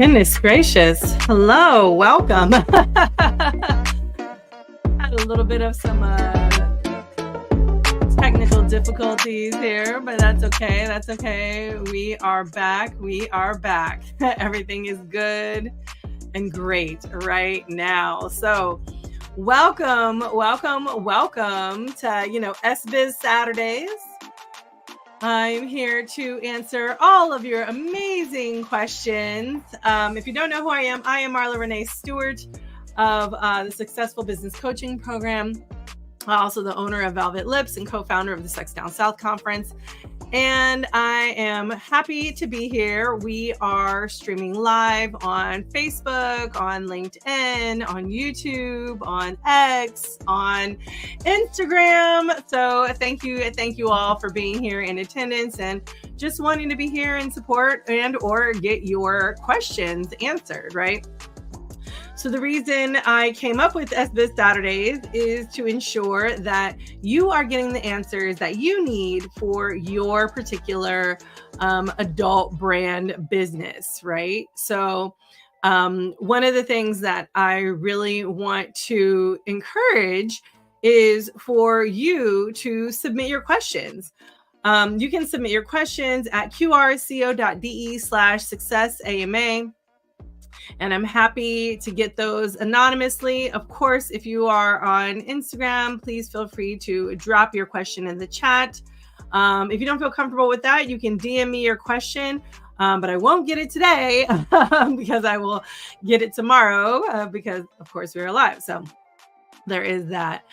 Goodness gracious. Hello, welcome. Had a little bit of some technical difficulties here, but that's okay. That's okay. We are back. Everything is good and great right now. So welcome to, Biz Saturdays. I'm here to answer all of your amazing questions. If you don't know who I am Marla Renee Stewart of the Successful Business Coaching Program, also the owner of Velvet Lips and co-founder of the Sex Down South Conference. And I am happy to be here. We are streaming live on Facebook, on LinkedIn, on YouTube, on X, on Instagram. So thank you all for being here in attendance and just wanting to be here and support and or get your questions answered, right? So the reason I came up with Biz Saturdays is to ensure that you are getting the answers that you need for your particular adult brand business, right? So one of the things that I really want to encourage is for you to submit your questions. You can submit your questions at qrco.de/successama. And I'm happy to get those anonymously. Of course, if you are on Instagram, please feel free to drop your question in the chat. If you don't feel comfortable with that, you can DM me your question, but I won't get it today because I will get it tomorrow because, of course, we're live. So there is that.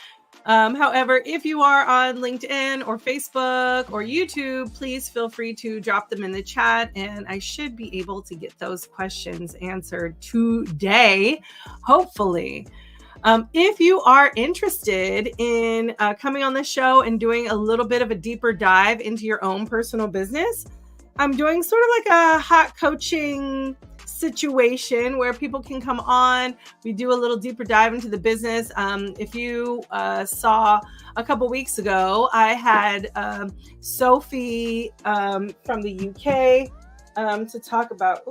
However, if you are on LinkedIn or Facebook or YouTube, please feel free to drop them in the chat and I should be able to get those questions answered today, hopefully. If you are interested in coming on the show and doing a little bit of a deeper dive into your own personal business, I'm doing sort of like a hot coaching situation where people can come on. We do a little deeper dive into the business. If you saw a couple weeks ago, I had Sophie from the UK to talk about,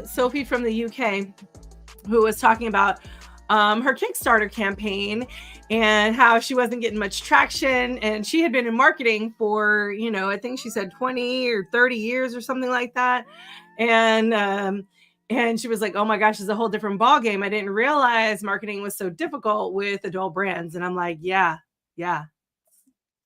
Sophie from the UK, who was talking about her Kickstarter campaign and how she wasn't getting much traction. And she had been in marketing for, I think she said 20 or 30 years or something like that. And she was like, oh my gosh, it's a whole different ballgame. I didn't realize marketing was so difficult with adult brands. And I'm like, yeah,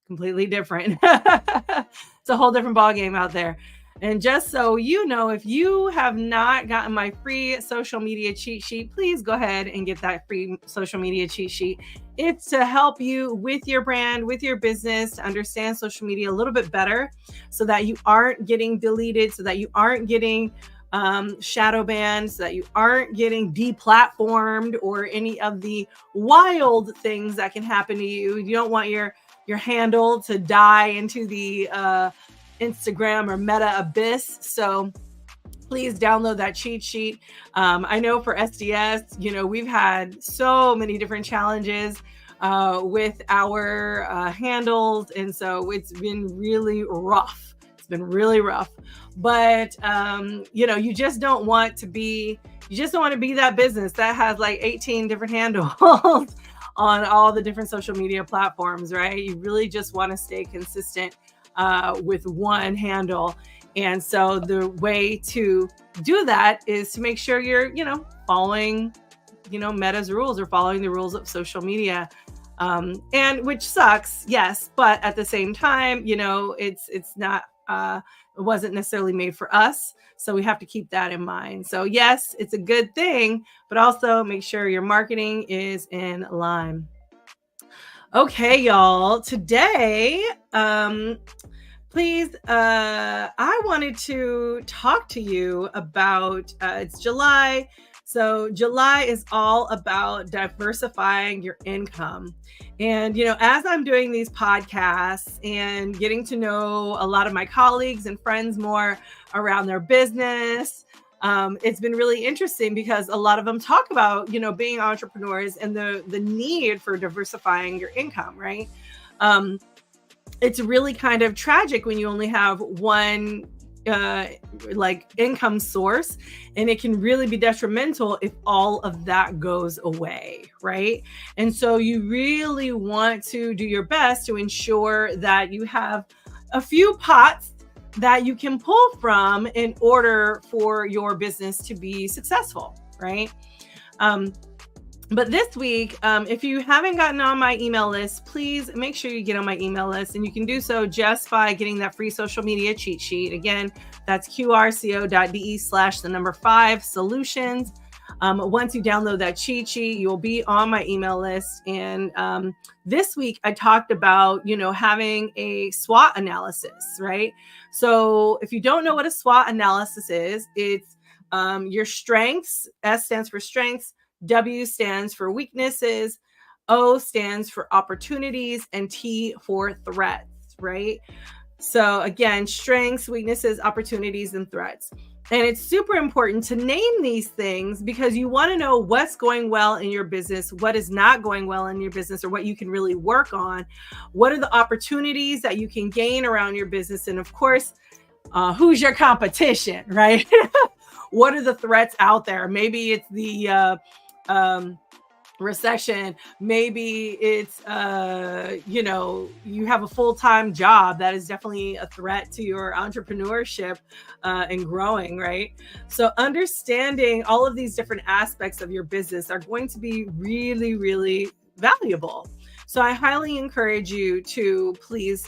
completely different. It's a whole different ballgame out there. And just so you know, if you have not gotten my free social media cheat sheet, please go ahead and get that free social media cheat sheet. It's to help you with your brand, with your business, to understand social media a little bit better so that you aren't getting deleted, so that you aren't getting shadow banned, so that you aren't getting deplatformed or any of the wild things that can happen to you. You don't want your handle to die into the Instagram or Meta abyss. So please download that cheat sheet. I know for SDS, we've had so many different challenges with our handles. And so it's been really rough. But, you just don't want to be that business that has like 18 different handles on all the different social media platforms, right? You really just want to stay consistent with one handle. And so the way to do that is to make sure you're, following, Meta's rules or following the rules of social media. And which sucks, yes, but at the same time, it's not, it wasn't necessarily made for us. So we have to keep that in mind. So yes, it's a good thing, but also make sure your marketing is in line. Okay, y'all, today, please, I wanted to talk to you about, it's July. So July is all about diversifying your income. And, as I'm doing these podcasts and getting to know a lot of my colleagues and friends more around their business, it's been really interesting because a lot of them talk about, being entrepreneurs and the need for diversifying your income, right? It's really kind of tragic when you only have one like income source, and it can really be detrimental if all of that goes away, right? And so you really want to do your best to ensure that you have a few pots that you can pull from in order for your business to be successful, right? But this week, if you haven't gotten on my email list, please make sure you get on my email list. And you can do so just by getting that free social media cheat sheet. Again, that's qrco.de/5solutions. Once you download that cheat sheet, you'll be on my email list. And this week, I talked about, having a SWOT analysis, right? So if you don't know what a SWOT analysis is, it's your strengths. S stands for strengths. W stands for weaknesses, O stands for opportunities, and T for threats, right? So again, strengths, weaknesses, opportunities, and threats. And it's super important to name these things because you want to know what's going well in your business, what is not going well in your business, or what you can really work on. What are the opportunities that you can gain around your business? And of course, who's your competition, right? What are the threats out there? Maybe it's the recession. Maybe it's, you have a full-time job. That is definitely a threat to your entrepreneurship and growing, right? So understanding all of these different aspects of your business are going to be really, really valuable. So I highly encourage you to please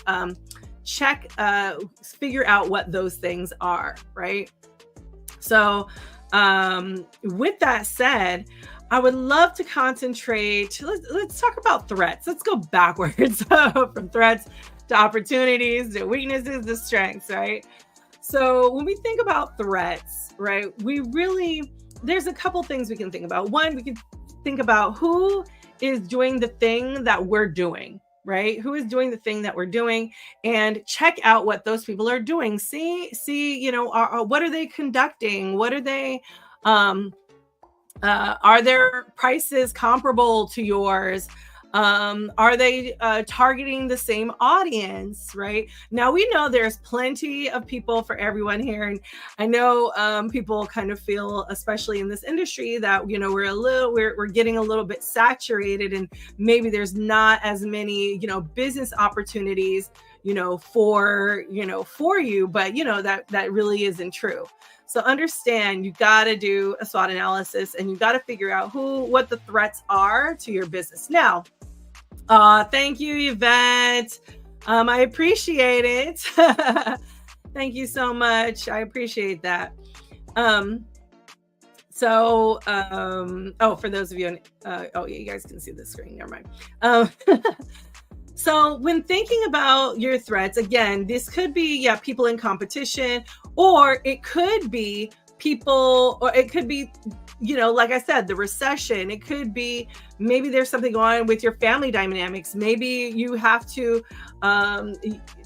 figure out what those things are, right? So with that said, I would love to concentrate. Let's talk about threats. Let's go backwards from threats to opportunities, to weaknesses, to strengths, right? So when we think about threats, right, there's a couple things we can think about. One, we can think about who is doing the thing that we're doing, right? Who is doing the thing that we're doing, and check out what those people are doing. See, what are they conducting? What are they, are their prices comparable to yours? Are they targeting the same audience, right? Now, we know there's plenty of people for everyone here. And I know people kind of feel, especially in this industry, that, we're getting a little bit saturated, and maybe there's not as many, business opportunities, for you, but, that really isn't true. So understand, you got to do a SWOT analysis, and you got to figure out what the threats are to your business. Now, thank you, Yvette. I appreciate it. Thank you so much. I appreciate that. For those of you, you guys can see the screen. Never mind. So when thinking about your threats, again, this could be, people in competition, or it could be people, or it could be, like I said, the recession. It could be, maybe there's something going on with your family dynamics. Maybe you have to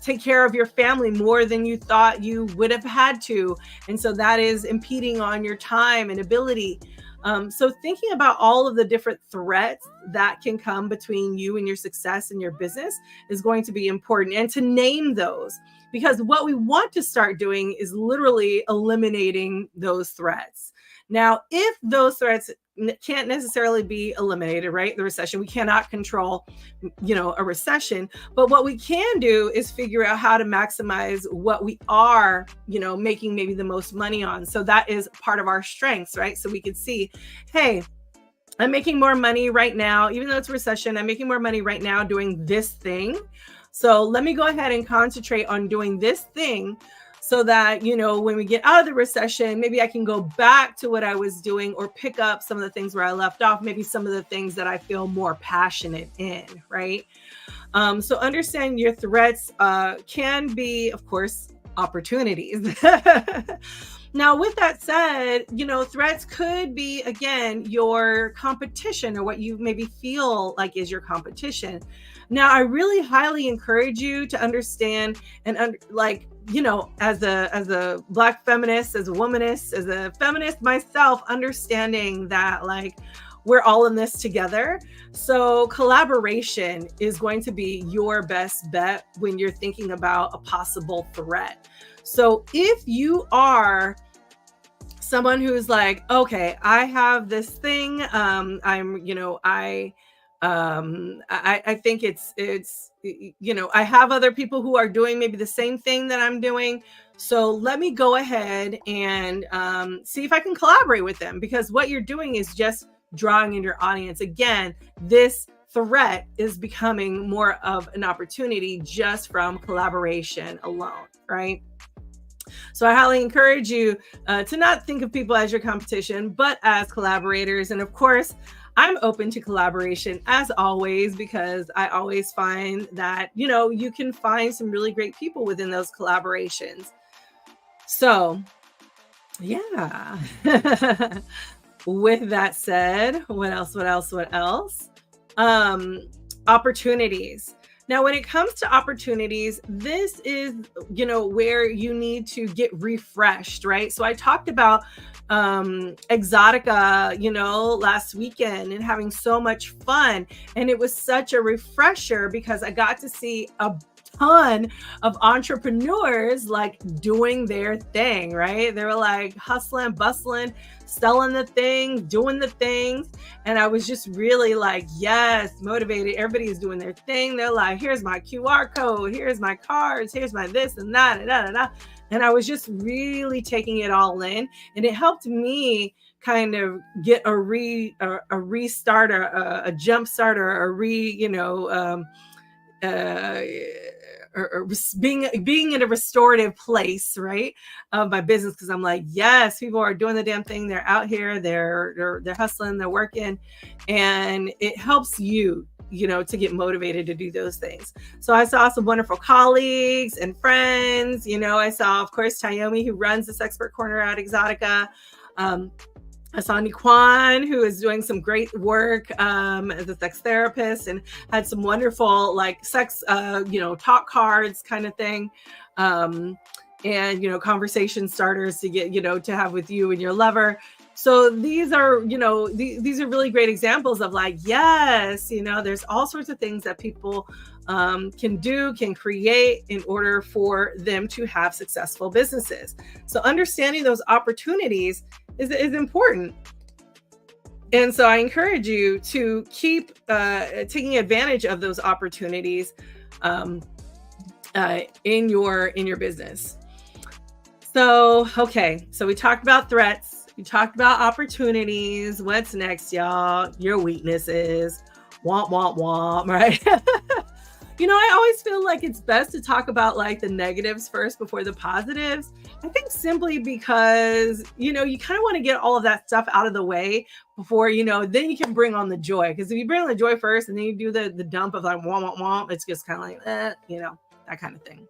take care of your family more than you thought you would have had to. And so that is impeding on your time and ability. So thinking about all of the different threats that can come between you and your success in your business is going to be important, and to name those, because what we want to start doing is literally eliminating those threats. Now, if those threats can't necessarily be eliminated, right? The recession, we cannot control, a recession, but what we can do is figure out how to maximize what we are, making maybe the most money on. So that is part of our strengths, right? So we could see, hey, I'm making more money right now, even though it's recession, I'm making more money right now doing this thing. So let me go ahead and concentrate on doing this thing, so that, when we get out of the recession, maybe I can go back to what I was doing, or pick up some of the things where I left off, maybe some of the things that I feel more passionate in, right? So understand your threats can be, of course, opportunities. Now, with that said, threats could be, again, your competition, or what you maybe feel like is your competition. Now, I really highly encourage you to understand and as a Black feminist, as a womanist, as a feminist myself, understanding that we're all in this together. So collaboration is going to be your best bet when you're thinking about a possible threat. So if you are someone who's like, okay, I have this thing, I think it's I have other people who are doing maybe the same thing that I'm doing, so let me go ahead and see if I can collaborate with them, because what you're doing is just drawing in your audience. Again, this threat is becoming more of an opportunity just from collaboration alone, right? So I highly encourage you to not think of people as your competition, but as collaborators. And of course, I'm open to collaboration as always, because I always find that, you can find some really great people within those collaborations. So yeah. With that said, what else? Opportunities. Now, when it comes to opportunities, this is, where you need to get refreshed, right? So I talked about Exotica, last weekend, and having so much fun. And it was such a refresher because I got to see a ton of entrepreneurs like doing their thing, right? They were like hustling, bustling, selling the things, doing the things. And I was just really like, yes, motivated. Everybody is doing their thing. They're like, here's my QR code, here's my cards, here's my this and that, and I was just really taking it all in. And it helped me kind of get a restart, a jump start, or or being in a restorative place, right, of my business. Because I'm like, yes, people are doing the damn thing. They're out here. They're hustling. They're working, and it helps you, to get motivated to do those things. So I saw some wonderful colleagues and friends. I saw, of course, Tayomi, who runs this expert corner at Exotica. I saw Nikwan, who is doing some great work as a sex therapist, and had some wonderful sex, talk cards kind of thing. And, conversation starters to get, to have with you and your lover. So these are, these are really great examples of yes, there's all sorts of things that people can create in order for them to have successful businesses. So understanding those opportunities is important. And so I encourage you to keep taking advantage of those opportunities in your business. So, okay. So we talked about threats. We talked about opportunities. What's next, y'all? Your weaknesses. Womp, womp, womp, right? I always feel like it's best to talk about the negatives first before the positives. I think simply because, you kind of want to get all of that stuff out of the way before, then you can bring on the joy. Because if you bring on the joy first and then you do the dump of womp, womp, womp, it's just kind of that kind of thing.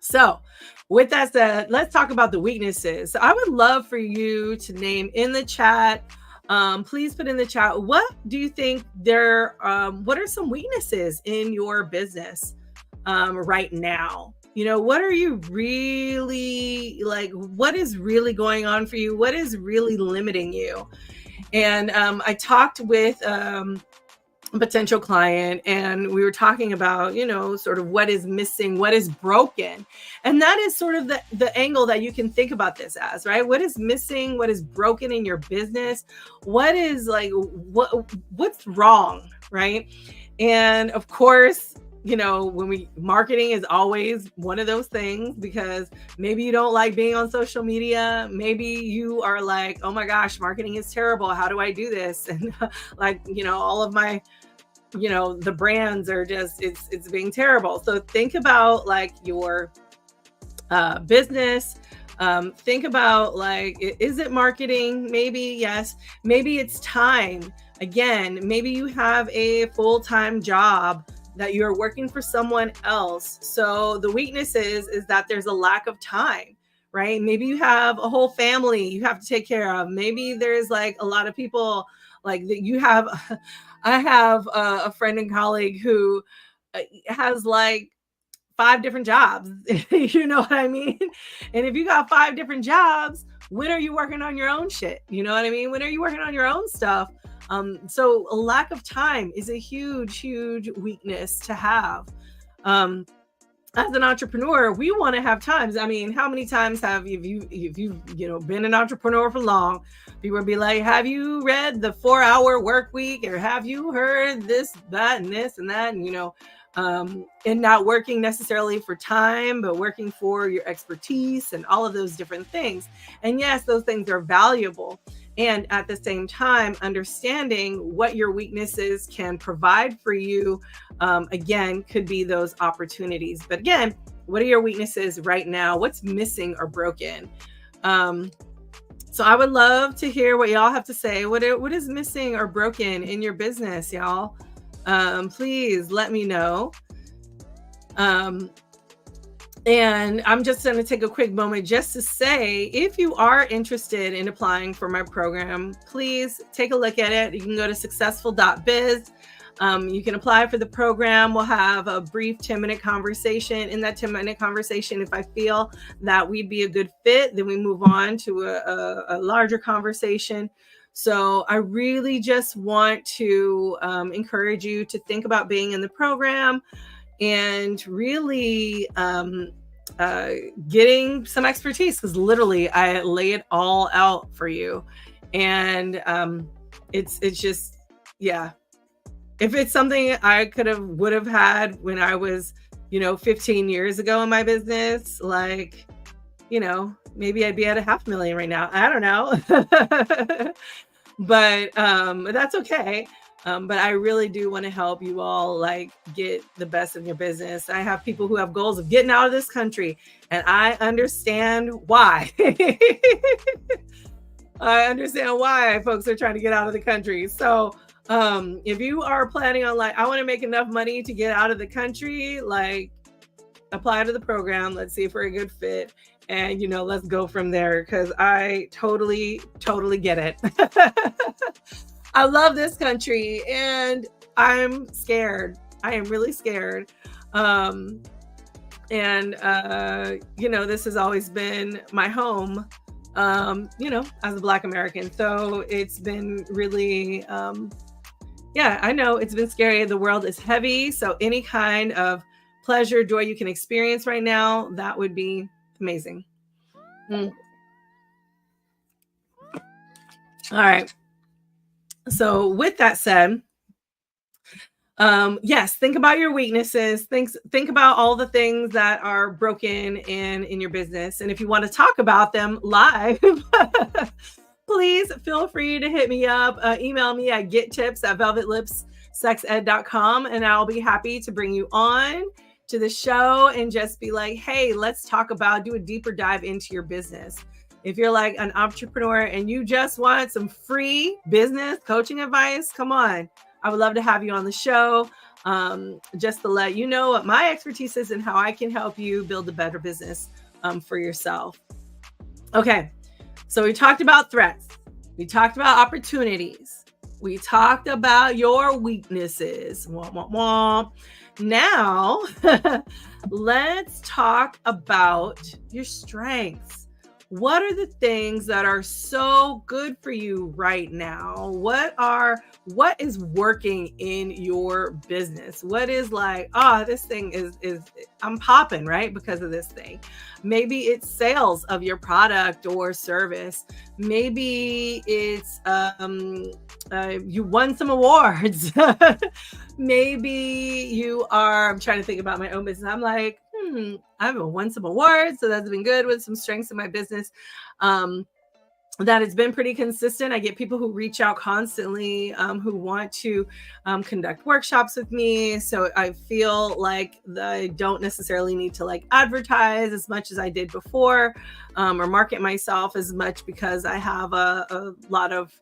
So with that said, let's talk about the weaknesses. So I would love for you to name in the chat. Please put in the chat, what do you think what are some weaknesses in your business right now? What are you really what is really going on for you? What is really limiting you? And I talked with a potential client, and we were talking about, sort of what is missing, what is broken. And that is sort of the angle that you can think about this as, right? What is missing? What is broken in your business? What is what's wrong, right? And of course, marketing is always one of those things, because maybe you don't like being on social media. Maybe you are like, oh my gosh, marketing is terrible. How do I do this? And all of my, the brands are just, it's being terrible. So think about your business. Think about is it marketing? Maybe yes. Maybe it's time. Again, maybe you have a full-time job that you're working for someone else. So the weakness is that there's a lack of time, right? Maybe you have a whole family you have to take care of. Maybe there's a lot of people that you have. I have a friend and colleague who has 5 different jobs. You know what I mean? And if you got 5 different jobs, When are you working on your own shit? You know what I mean? When are you working on your own stuff? So a lack of time is a huge, huge weakness to have. As an entrepreneur, we want to have times. I mean, how many times have you been an entrepreneur for long? People will be like, "Have you read the 4-Hour Work Week?" Or "Have you heard this, that, and this and that?" And not working necessarily for time, but working for your expertise and all of those different things. And yes, those things are valuable. And at the same time, understanding what your weaknesses can provide for you, again, could be those opportunities. But again, what are your weaknesses right now? What's missing or broken? So I would love to hear what y'all have to say. What is missing or broken in your business, y'all? Please let me know. And I'm just going to take a quick moment just to say, if you are interested in applying for my program, please take a look at it. You can go to successful.biz. You can apply for the program. We'll have a brief 10-minute conversation. In that 10-minute conversation, if I feel that we'd be a good fit, then we move on to a larger conversation. So I really just want to encourage you to think about being in the program and really getting some expertise, because literally I lay it all out for you. And it's just, yeah. If it's something I would have had when I was, 15 years ago in my business, like, maybe I'd be at $500,000 right now. I don't know. But that's okay. But I really do want to help you all get the best of your business. I have people who have goals of getting out of this country, and I understand why. I understand why folks are trying to get out of the country. So if you are planning on I want to make enough money to get out of the country, apply to the program. Let's see if we're a good fit. And, let's go from there, because I totally, totally get it. I love this country, and I'm scared. I am really scared. This has always been my home, as a Black American. So it's been really, I know it's been scary. The world is heavy. So any kind of pleasure, joy you can experience right now, that would be amazing. All right. So with that said, yes, think about your weaknesses. Think about all the things that are broken in your business. And if you want to talk about them live, please feel free to hit me up. Email me at gettips@velvetlipsexed.com, and I'll be happy to bring you on to the show and just be like, hey, let's talk about, do a deeper dive into your business. If you're an entrepreneur and you just want some free business coaching advice, come on. I would love to have you on the show, just to let you know what my expertise is and how I can help you build a better business for yourself. Okay, so we talked about threats. We talked about opportunities. We talked about your weaknesses. Wah, wah, wah. Now, let's talk about your strengths. What are the things that are so good for you right now? What is working in your business? What is this thing is I'm popping, right? Because of this thing. Maybe it's sales of your product or service. Maybe it's you won some awards. Maybe you are, I'm trying to think about my own business. I'm like, I haven't won some awards, so that's been good, with some strengths in my business. That has been pretty consistent. I get people who reach out constantly, who want to conduct workshops with me. So I feel like I don't necessarily need to advertise as much as I did before, or market myself as much, because I have a lot of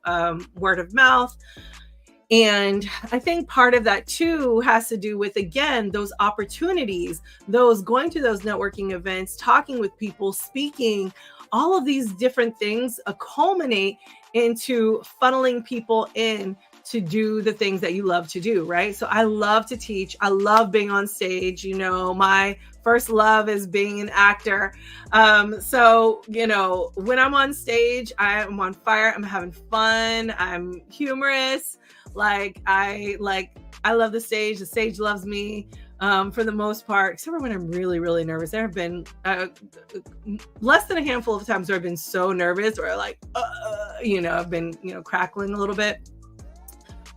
word of mouth. And I think part of that too has to do with, again, those opportunities, those going to those networking events, talking with people, speaking, all of these different things culminate into funneling people in to do the things that you love to do, right? So I love to teach. I love being on stage. My first love is being an actor. So, when I'm on stage, I am on fire. I'm having fun. I'm humorous. I love the stage. The stage loves me. For the most part, except for when I'm really, really nervous. There have been less than a handful of times where I've been so nervous where I've been, crackling a little bit.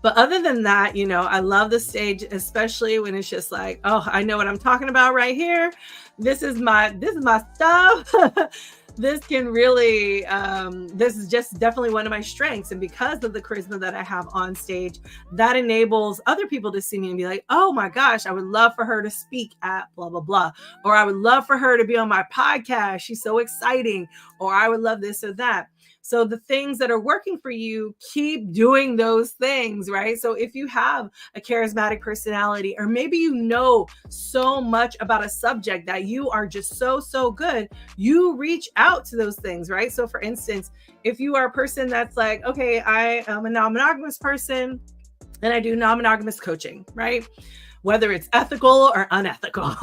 But other than that, I love the stage, especially when it's just like, oh, I know what I'm talking about right here. This is my stuff. This can really, this is just definitely one of my strengths. And because of the charisma that I have on stage, that enables other people to see me and be like, oh my gosh, I would love for her to speak at blah, blah, blah. Or I would love for her to be on my podcast. She's so exciting. Or I would love this or that. So the things that are working for you, keep doing those things, right? So if you have a charismatic personality, or maybe you know so much about a subject that you are just so good, you reach out to those things, right? So for instance, if you are a person that's like, okay, I am a non-monogamous person and I do non-monogamous coaching, right? Whether it's ethical or unethical,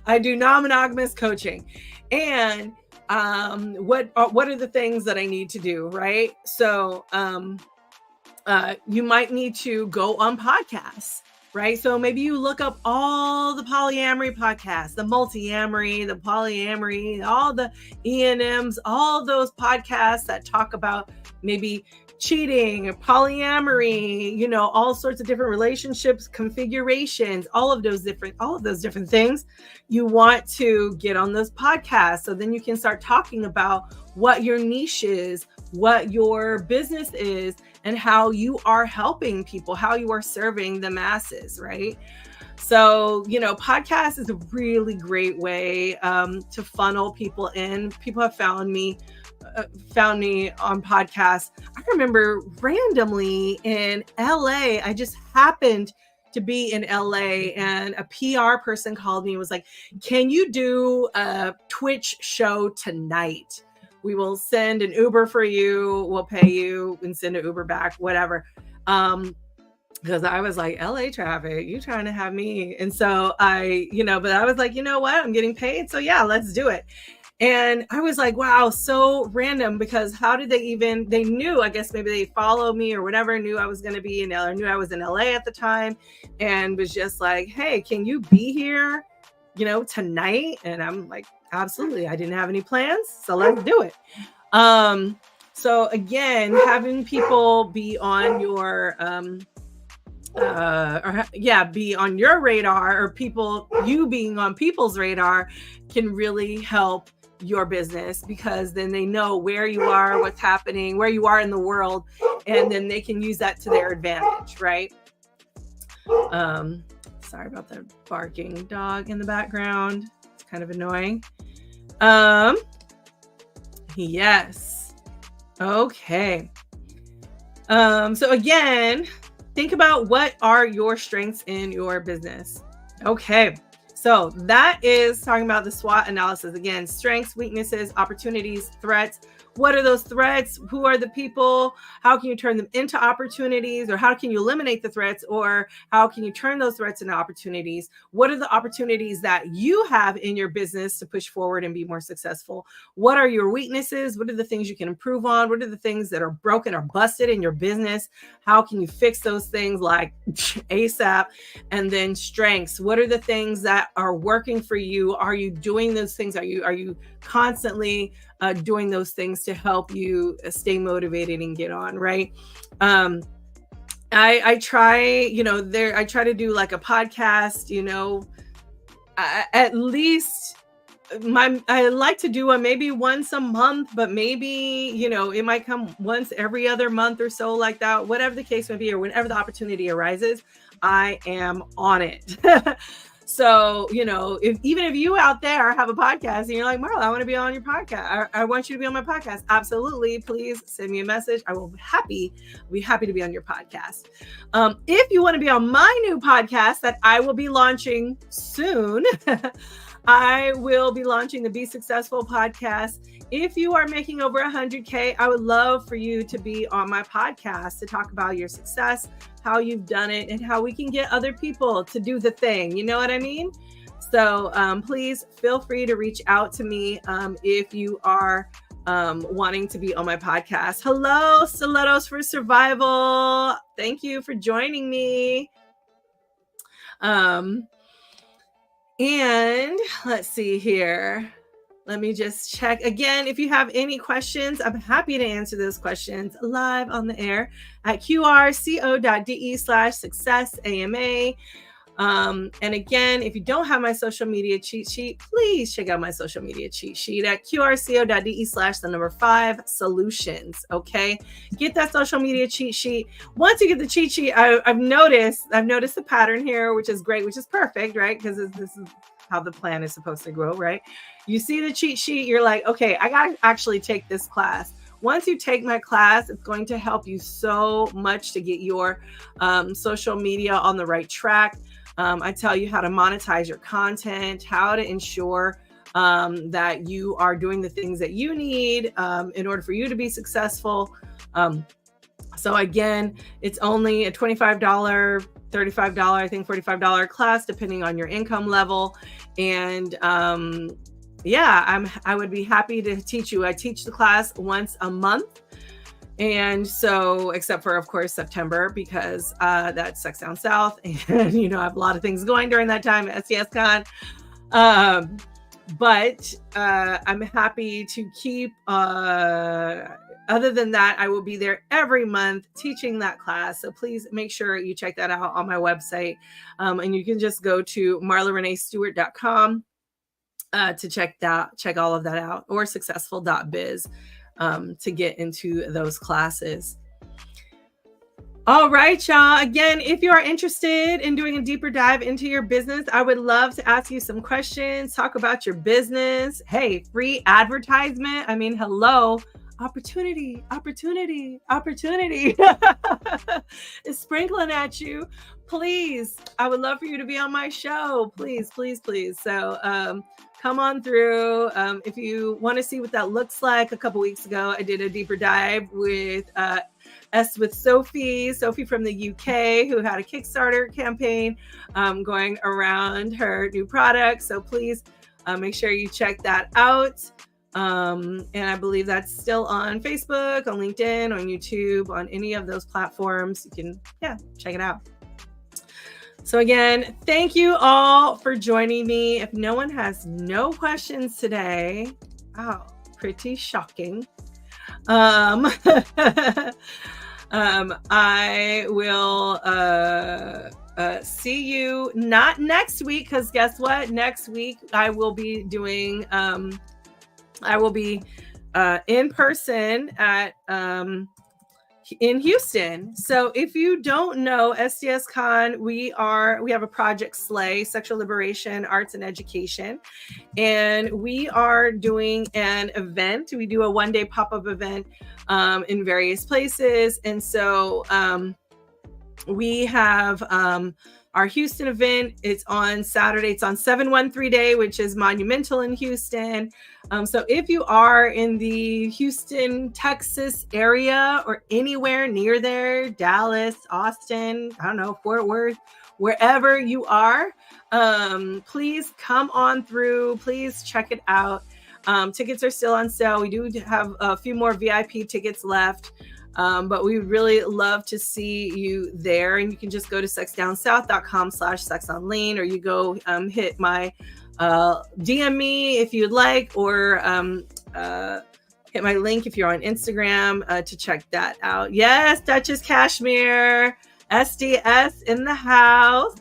I do non-monogamous coaching. And what are the things that I need to do, right? So you might need to go on podcasts, right? So maybe you look up all the polyamory podcasts, the multi-amory, the polyamory, all the E&Ms, all those podcasts that talk about maybe cheating, polyamory, all sorts of different relationships, configurations, all of those different things. You want to get on those podcasts. So then you can start talking about what your niche is, what your business is, and how you are helping people, how you are serving the masses, right? So, podcast is a really great way to funnel people in. People have found me on podcasts. I remember randomly in LA, I just happened to be in LA and a PR person called me and was like, can you do a Twitch show tonight? We will send an Uber for you. We'll pay you and send an Uber back, whatever. Because I was like, LA traffic, you trying to have me. And so but I was like, you know what? I'm getting paid. So yeah, let's do it. And I was like, wow, so random, because how did they knew, I guess maybe they followed me or whatever, knew I was going to be in LA, knew I was in LA at the time, and was just like, hey, can you be here, tonight? And I'm like, absolutely. I didn't have any plans, so let's do it. So again, having people be on your, be on your radar, or you being on people's radar, can really help your business, because then they know where you are, what's happening, where you are in the world, and then they can use that to their advantage, right? Sorry about the barking dog in the background. It's kind of annoying. Yes. Okay. So again, think about what are your strengths in your business. Okay. So that is talking about the SWOT analysis. Again, strengths, weaknesses, opportunities, threats. What are those threats? Who are the people? How can you turn them into opportunities? Or how can you eliminate the threats? Or how can you turn those threats into opportunities? What are the opportunities that you have in your business to push forward and be more successful? What are your weaknesses? What are the things you can improve on? What are the things that are broken or busted in your business? How can you fix those things like ASAP? And then strengths. What are the things that are working for you? Are you doing those things? Are you constantly doing those things to help you stay motivated and get on, right? I try to do like a podcast, at least I like to do one maybe once a month, but maybe, it might come once every other month or so, like that, whatever the case may be, or whenever the opportunity arises, I am on it. So, even if you out there have a podcast and you're like, Marla, I want to be on your podcast. I want you to be on my podcast. Absolutely. Please send me a message. I will be happy to be on your podcast. If you want to be on my new podcast that I will be launching soon, I will be launching the Be Successful podcast. If you are making over 100K, I would love for you to be on my podcast to talk about your success, how you've done it, and how we can get other people to do the thing. You know what I mean? So please feel free to reach out to me if you are wanting to be on my podcast. Hello, Stilettos for Survival. Thank you for joining me. And let's see here. Let me just check again. If you have any questions, I'm happy to answer those questions live on the air at qrco.de/successama. And again, if you don't have my social media cheat sheet, please check out my social media cheat sheet at qrco.de/5solutions. Okay. Get that social media cheat sheet. Once you get the cheat sheet, I've noticed the pattern here, which is great, which is perfect, right? Because this is how the plan is supposed to grow, right? You see the cheat sheet, you're like, okay, I got to actually take this class. Once you take my class, it's going to help you so much to get your social media on the right track. I tell you how to monetize your content, how to ensure that you are doing the things that you need in order for you to be successful. So again, it's only a $25, $35, I think $45 class, depending on your income level. And I would be happy to teach you. I teach the class once a month. And so, except for, of course, September, because that's Sex Down South. And, I have a lot of things going during that time at SDSCon. But I'm happy to keep, other than that, I will be there every month teaching that class. So please make sure you check that out on my website. And you can just go to marlareneestewart.com to check all of that out, or successful.biz. To get into those classes. All right, y'all. Again, if you are interested in doing a deeper dive into your business, I would love to ask you some questions, talk about your business. Hey, free advertisement. I mean, hello. Opportunity is sprinkling at you. Please, I would love for you to be on my show. Please. So come on through. If you want to see what that looks like, a couple weeks ago, I did a deeper dive with Sophie from the UK, who had a Kickstarter campaign going around her new product. So please make sure you check that out. And I believe that's still on Facebook, on LinkedIn, on YouTube, on any of those platforms. You can, check it out. So again, thank you all for joining me. If no one has no questions today, pretty shocking. I will see you not next week, because guess what? Next week I will be doing in person at in Houston. So if you don't know, SDSCon, we have a Project Slay, Sexual Liberation, Arts and Education, and we are doing an event. We do a one-day pop-up event in various places. And so we have our Houston event. It's on Saturday. It's on 713 Day, which is monumental in Houston. So if you are in the Houston, Texas area, or anywhere near there, Dallas, Austin, I don't know, Fort Worth, wherever you are, please come on through. Please check it out. Tickets are still on sale. We do have a few more VIP tickets left. But we really love to see you there. And you can just go to sexdownsouth.com/sexonlean, or you go hit my DM me if you'd like, or hit my link if you're on Instagram to check that out. Yes, Duchess Cashmere, SDS in the house.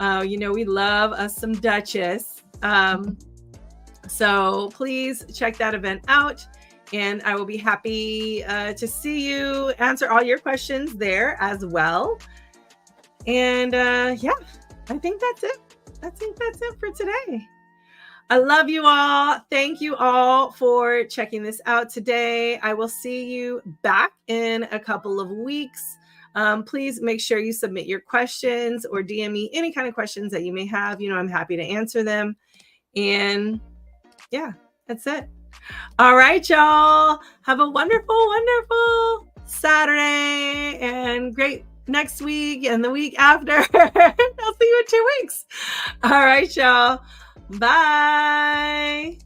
We love us some Duchess. So please check that event out. And I will be happy to see you, answer all your questions there as well. And I think that's it. That's it for today. I love you all. Thank you all for checking this out today. I will see you back in a couple of weeks. Please make sure you submit your questions or DM me any kind of questions that you may have. I'm happy to answer them. And that's it. All right, y'all. Have a wonderful, wonderful Saturday and great next week and the week after. I'll see you in 2 weeks. All All right, y'all. Bye.